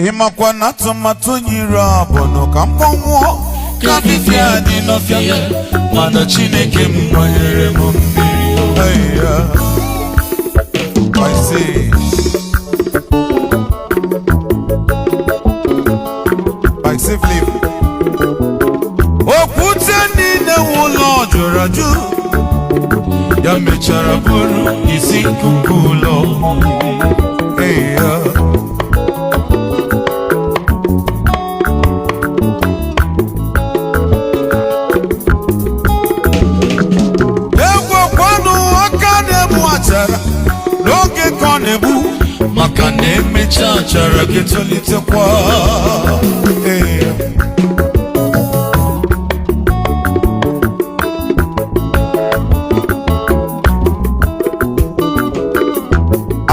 Imakwa na tomato nyiri abono ka mponwo ka bifia di no fia mana Chineke mmanyere m mmiri I say flip okwute niile ụlọ jụrụ ajụ ya mechara bụrụ isi nkuku ụlọ n'oge ka ọ na-ebu maka na emecha achara gị tolitekwa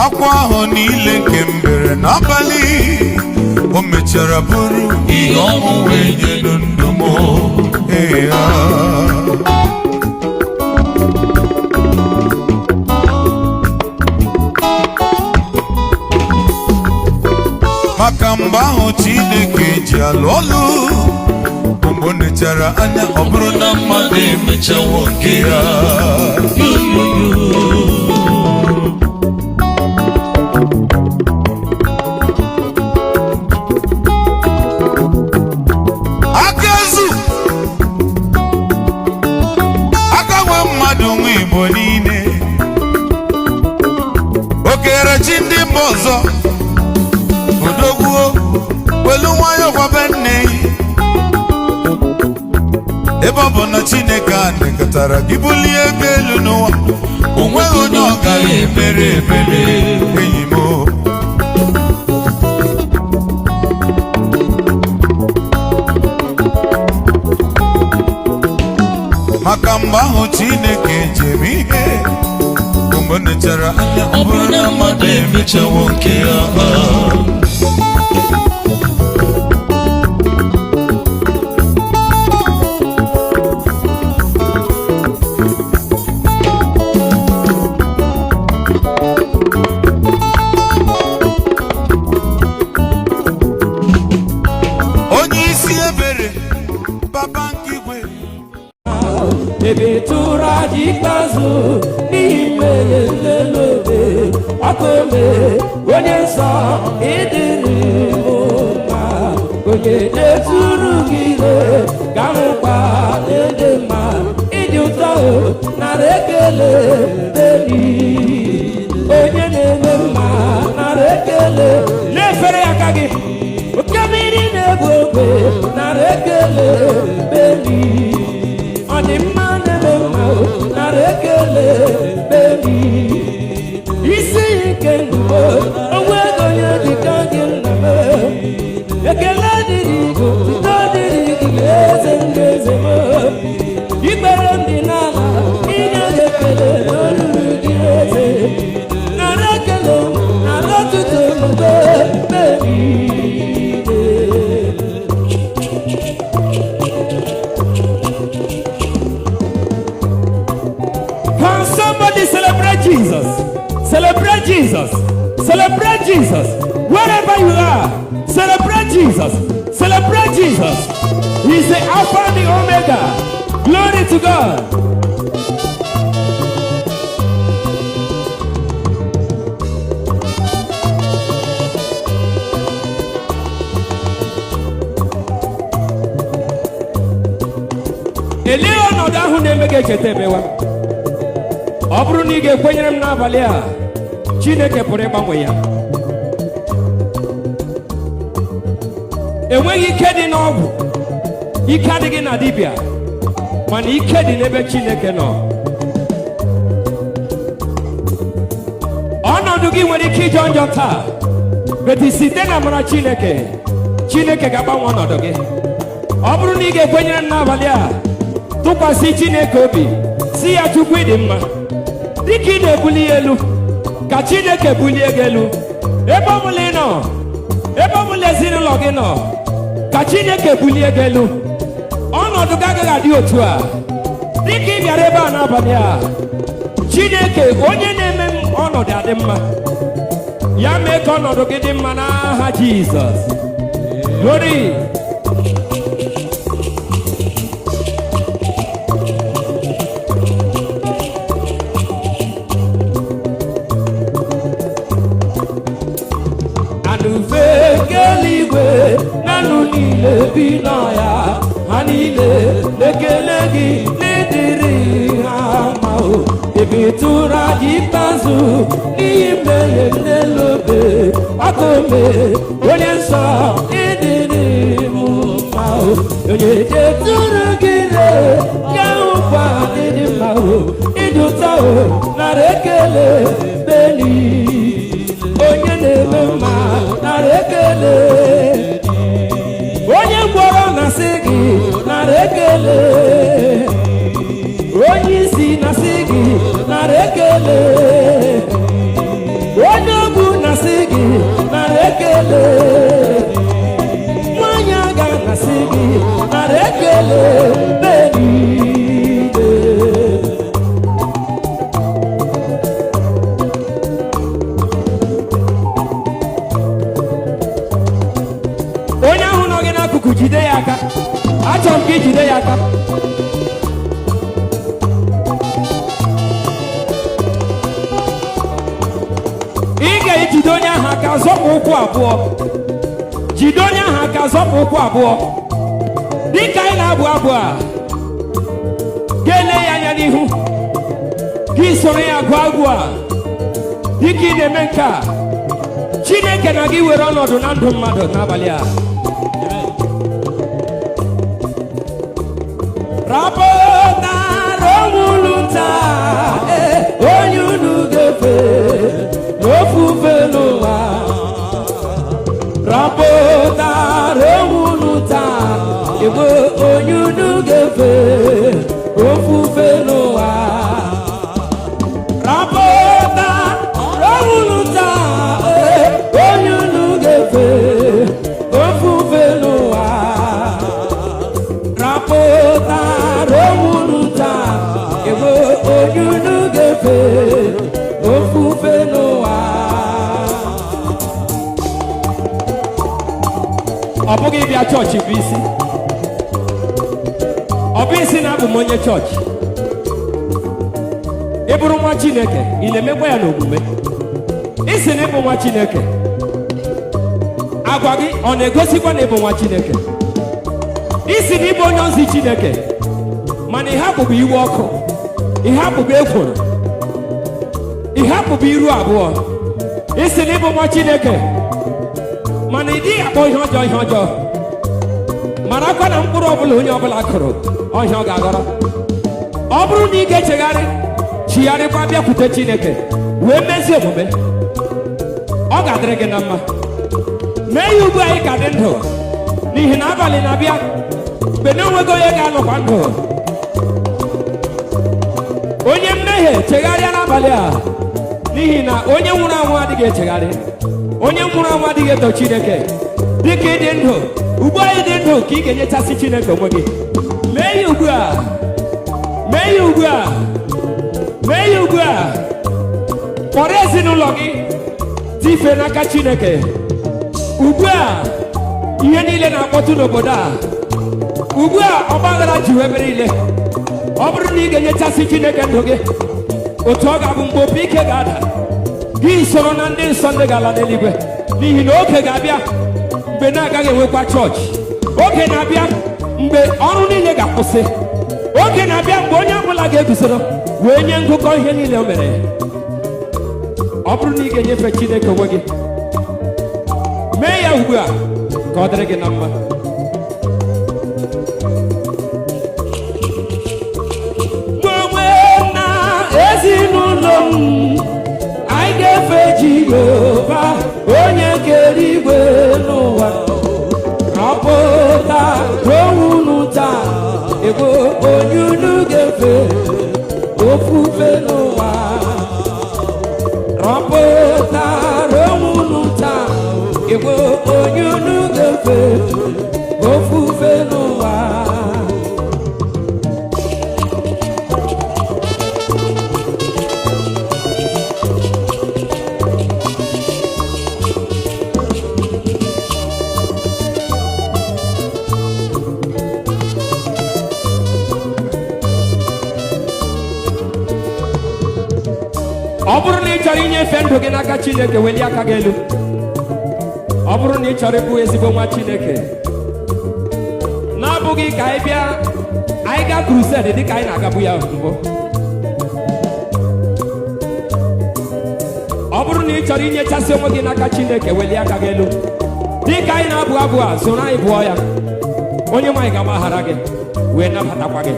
akwa ahụ niile nke mbere n'abalị o mechara bụrụ ihe ọṅụ wee nyelu ndụ m maka mgbe ahụ Chineke ji alụ ọlụ mgbe o nechara anya ọ bụrụ na mmadụ emechawo nke ya aka ezu aka nwe mmadụ nwe Igbo niile o kere chi ndị mba ọzọ odogwuo welu nwayọ gwabe nne ebe ọ bụ na Chineke anekọtara gị bulie ego elu n'ụwa o nweghị onye ọ gaghị emere ebere enyi m maka mgbe ahụ Chineke jere ihe mgbe nechara anya ọ bụrụ na mmadụ emechawo nke ya onye isi ebere papa nke igwe ebe tụrụ aja ikpeazụ n'ime lelode akome onye nsọ ịdịrị mma onye na-eturu gị ile ga-ahụkwa ede mma ịdị ụtọ nara ekele deni onye na-eme mma nara ekele na-efere aka gị oke mmiri na-egbu ogbe nara ekele deni ọ dị mma na-eme mma nara ekele bebi isi ike ndụ onwe ego onye dịka gị nna m ekele dịrị gị tuto dịrị gị eze ndị eze m ikpere ndị n'ala inye gị ekele n'olulu gị eze nara ekele nara ọtụtụ mgbe bebi celebrate Jesus. Celebrate Jesus. Celebrate Jesus. Wherever you are, celebrate Jesus. Celebrate Jesus. He's the Alpha and the Omega. Glory to God. Elio no da hu na-emege chetebewa. ọ bụrụ na ị ga-ekwenyere m n'abalị a Chineke pụrụ ịgbanwe ya enweghị ike dị n'ọgwụ ike adịghị na dibịa mana ike dị n'ebe Chineke nọ ọnọdụ gị nwere ike ịjọ njọ taa beti site na amara Chineke ga-agbanwe ọnọdụ gị ọ bụrụ na ị ga-ekwenyere m n'abalị a tụkwasị Chineke obi si ya Chukwu ịdị mma dịka ị na-ebuli ya elu ka Chineke bulie gị elu ebe ọbụla ị nọ ebe ọbụla ezinụlọ gị nọ ka Chineke bulie gị elu ọnọdụ gị agaghị adị otu a dịka ị bịara ebe a n'abalị a Chineke onye na-eme ọnọdụ adị mma Ya mee ka ọnọdụ gị dị mma n'aha Jizọs. Glory. Anụfe eluigwe na anụ niile bi n'ọya, ha niile ekele gị n'ịdịrị ha mma o. Ebe tụrụ aja ikpeazụ n'ihi mmehie n'elu obe, aka ome onye nsọ ịdịrị m mma o. Onye detụrụ gị re ya ụkwa ịdị mma o, ịdị ụtọ o, nara ekele beni. Onye na-eme mma nara ekele. Onye gwọrọ na-asị gị nara ekele. Onye isi na-asị gị nara ekele. Onye ogbu na-asị gị nara ekele. Nwanyị aga na-asị gị nara ekele. Onye ahụ nọ gị n'akụkụ jide ya aka. Achọrọ m ka ijide ya aka. Ị ga-ejide onye ahụ aka zọpụ ụkwụ abụọ. Jide onye ahụ aka zọpụ ụkwụ abụọ. Dịka anyị na-abụ abụ a, ga-ele ya anya n'ihu. Gị soro ya gụọ agwụ a. Dịka ị na-eme nke a, Chineke na gị were ọnọdụ na ndụ mmadụ n'abalị a. Rapụtara onwulu taa, onye unu ga-efe n'ofufe n'ụwa. Rapụtara onwulu taa, ebe onye unu ga-efe ofufe n'ụwa. Rapụtara onwulu taa, onye unu ga-efe ofufe n'ụwa. Rapụtara onwulu taa, ebe onye unu ga-efe ofufe n'ụwa. Ọ bụghị ịbịa chọọchị bụ isi. Ọ bụ isi na abụ m onye chọọchị. Ị bụrụ nwa Chineke, ị na-emekwa ya n'omume. Isi na ịbụ nwa Chineke, agwa gị ọ na-egosikwa na ịbụ nwa Chineke. Isi na ịbụ onye ozi Chineke, mana ihe abụghị iwe ọkụ, ihe abụghị ekworo, ihe abụghị iru abụọ. Isi na ịbụ nwa Chineke, mana ị dịghị akpọ ihe ọjọọ ihe ọjọọ. Marakwa na mkpụrụ ọbụla onye ọbụla kụrụ ọhịa ọ ga-aghọrọ. Ọ bụrụ na ị ga-echegharị, chigharịkwa bịakwute Chineke wee mezie omume, ọ ga-adịrị gị na mma. Mee ya ugbu anyị ka dị ndụ, n'ihi na abalị na-abịa mgbe na onwego onye ga-anọkwa ndụ. Onye mmehie chegharịa n'abalị a, n'ihi na onye nwụrụ anwụ adịghị echegharị. Onye nwụrụ anwụ adịghị eto Chineke. Dịka ị dị ndụ, ugbu anyị dị ndụ ka ị ga-enyechasị Chineke onwe gị. Mee ya ugbu a, mee ya ugbu a, mee ya ugbu a. Kpọrọ ezinụlọ gị tife n'aka Chineke. Ugbu a, ihe niile na-akpọtụ n'obodo a. Ugbu a, ọgbaghara juru ebe niile. Ọ bụrụ na ị ga-enyechasị Chineke ndụ gị, otu ọ ga-abụ mgbe opi ike ga-ada, gị soro na ndị nsọ ndị ga-ala n'eluigwe. N'ihi na oge ga-abịa mgbe na-agaghị enwekwa chọọchị. Oge na-abịa mgbe ọrụ niile ga-akwụsị. Oge na-abịa mgbe onye ọbụla ga-eguzoro wee nye ngụkọ ihe niile o mere. Ọ bụrụ na ị ga-enyefe Chineke onwe gị, mee ya ugbu a ka ọ dịrị gị na mma. Onwe na ezinụlọ m, anyị ga-efe Jehova onye kere igwe n'ụwa. Rapụtara onwulu taa, ebe onye unu ga-efe ofufe n'ụwa. Rapụtara onwulu taa, ebe onye unu ga-efe ofufe n'ụwa. ọ bụrụ na ị chọrọ inyefe ndụ gị n'aka Chineke, welie aka gị elu. Ọ bụrụ na ị chọrọ ịbụ ezigbo nwa Chineke, na-abụghị ka anyị bịa anyị gaa crusade dị ka anyị na-agabu ya mbụ. Ọ bụrụ na ị chọrọ inyechasị onwe gị n'aka Chineke, welie aka gị elu. Dị ka anyị na-abụ abụ a, soro anyị bụọ ya. Onye nwe anyị ga-agbaghara gị wee nabatakwa gị.